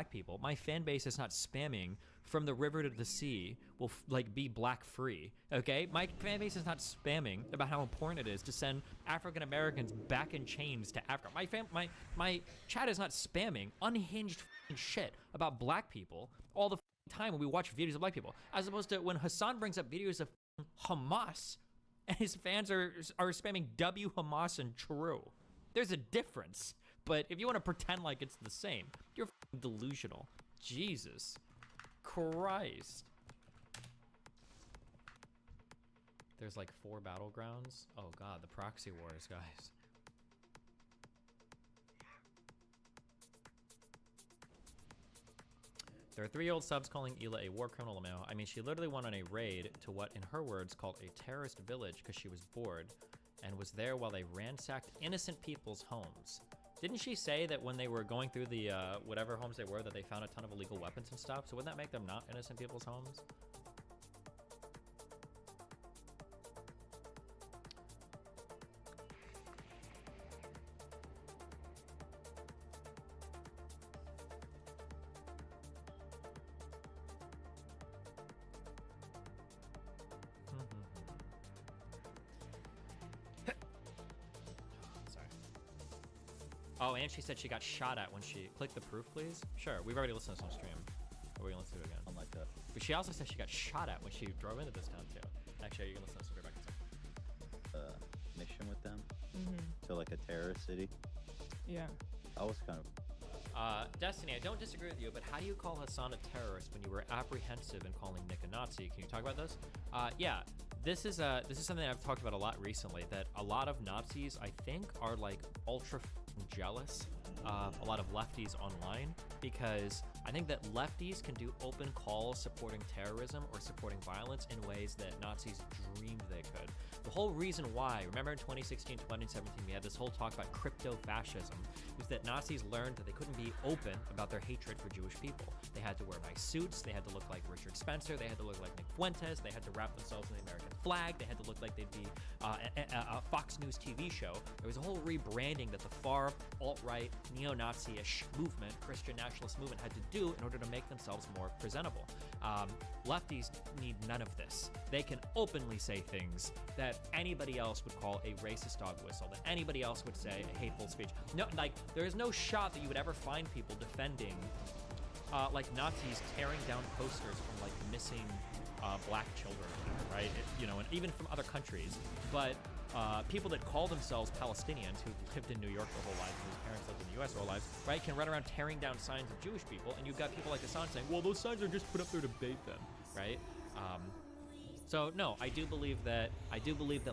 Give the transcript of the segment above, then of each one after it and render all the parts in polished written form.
black people. My fan base is not spamming from the river to the sea will like be black free, okay? My fan base is not spamming about how important it is to send African Americans back in chains to Africa. My chat is not spamming unhinged shit about black people all the time when we watch videos of black people, as opposed to when Hassan brings up videos of Hamas and his fans are spamming W Hamas and true. There's a difference. But if you want to pretend like it's the same, you're delusional. Jesus Christ. There's like 4 battlegrounds. Oh God, the proxy wars, guys. There are 3-year-old subs calling Hila a war criminal now. I mean, she literally went on a raid to what, in her words, called a terrorist village because she was bored and was there while they ransacked innocent people's homes. Didn't she say that when they were going through the whatever homes they were, that they found a ton of illegal weapons and stuff? So wouldn't that make them not innocent people's homes? Oh, and she said she got shot at when she clicked the proof, please. Sure, we've already listened to this on stream. But we're gonna listen to it again. I like that. But she also said she got shot at when she drove into this town too. Actually, you can listen to this. We'll go back in a second. Mission with them to like a terrorist city. Yeah. I was kind of. Destiny, I don't disagree with you, but how do you call Hassan a terrorist when you were apprehensive in calling Nick a Nazi? Can you talk about this? Yeah, this is something I've talked about a lot recently, that a lot of Nazis, I think, are like ultra jealous of a lot of lefties online, because I think that lefties can do open calls supporting terrorism or supporting violence in ways that Nazis dreamed they could. The whole reason why, remember in 2016, 2017, we had this whole talk about crypto-fascism, was that Nazis learned that they couldn't be open about their hatred for Jewish people. They had to wear nice suits, they had to look like Richard Spencer, they had to look like Nick Fuentes, they had to wrap themselves in the American flag, they had to look like they'd be a Fox News TV show. There was a whole rebranding that the far alt-right, neo-Nazi-ish movement, Christian nationalist movement, had to do in order to make themselves more presentable. Lefties need none of this. They can openly say things that anybody else would call a racist dog whistle, that anybody else would say a hateful speech. No, like, there is no shot that you would ever find people defending like Nazis tearing down posters from like missing black children, right? You know, and even from other countries. But people that call themselves Palestinians, who lived in New York their whole lives, whose parents lived in the US their whole lives, right, can run around tearing down signs of Jewish people, and you've got people like Hassan saying, well, those signs are just put up there to bait them, right? So no, I do believe that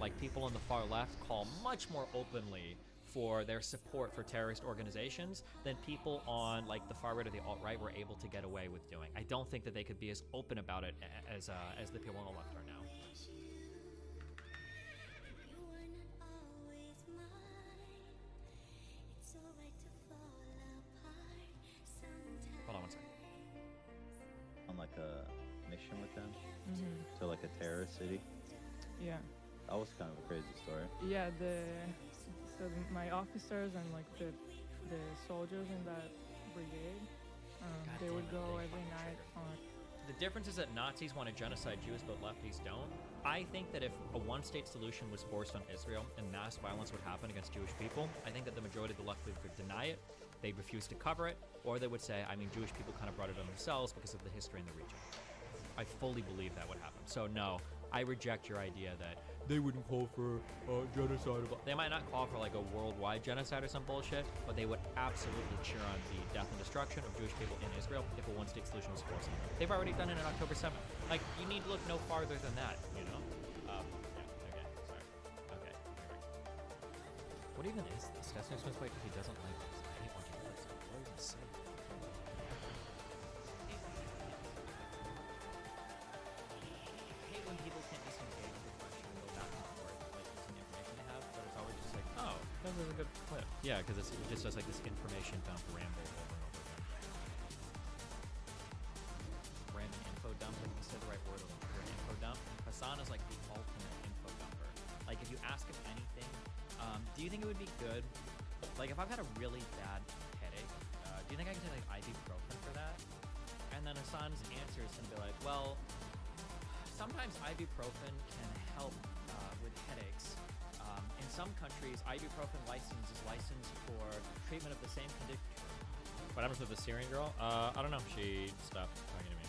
like people on the far left call much more openly for their support for terrorist organizations than people on like the far right or the alt-right were able to get away with doing. I don't think that they could be as open about it as the people on the left are now. Hold on one second. On like a mission with them to like a terrorist city. Yeah. That was kind of a crazy story. Yeah, my officers and like the soldiers in that brigade, they would go every night on. The difference is that Nazis want to genocide Jews, but lefties don't. I think that if a one-state solution was forced on Israel and mass violence would happen against Jewish people, I think that the majority of the left would deny it, they'd refuse to cover it, or they would say, I mean, Jewish people kind of brought it on themselves because of the history in the region. I fully believe that would happen. So no, I reject your idea that they wouldn't call for genocide. They might not call for like a worldwide genocide or some bullshit, but they would absolutely cheer on the death and destruction of Jewish people in Israel if a one-state solution was forced. They've already done it on October 7th. Like, you need to look no farther than that, you know? Yeah, okay, sorry. Okay, what even is this? Destiny Smith's white because he doesn't like this. I hate watching this. What are you gonna say? When people can't disengage the question and go back and forth, like some information they have, but it's always just like, oh, that was a good clip. Yeah, because it just does like this information dump ramble over and over again. Random info dump, like you said the right word, an info dump. Hassan is like the ultimate info dumper. Like if you ask him anything, do you think it would be good? Like if I've had a really bad headache, do you think I can take like ibuprofen for that? Hassan's answer is gonna be like, well, sometimes ibuprofen can help with headaches. In some countries, ibuprofen license is licensed for treatment of the same condition. What happens with the Syrian girl? I don't know. She stopped talking to me.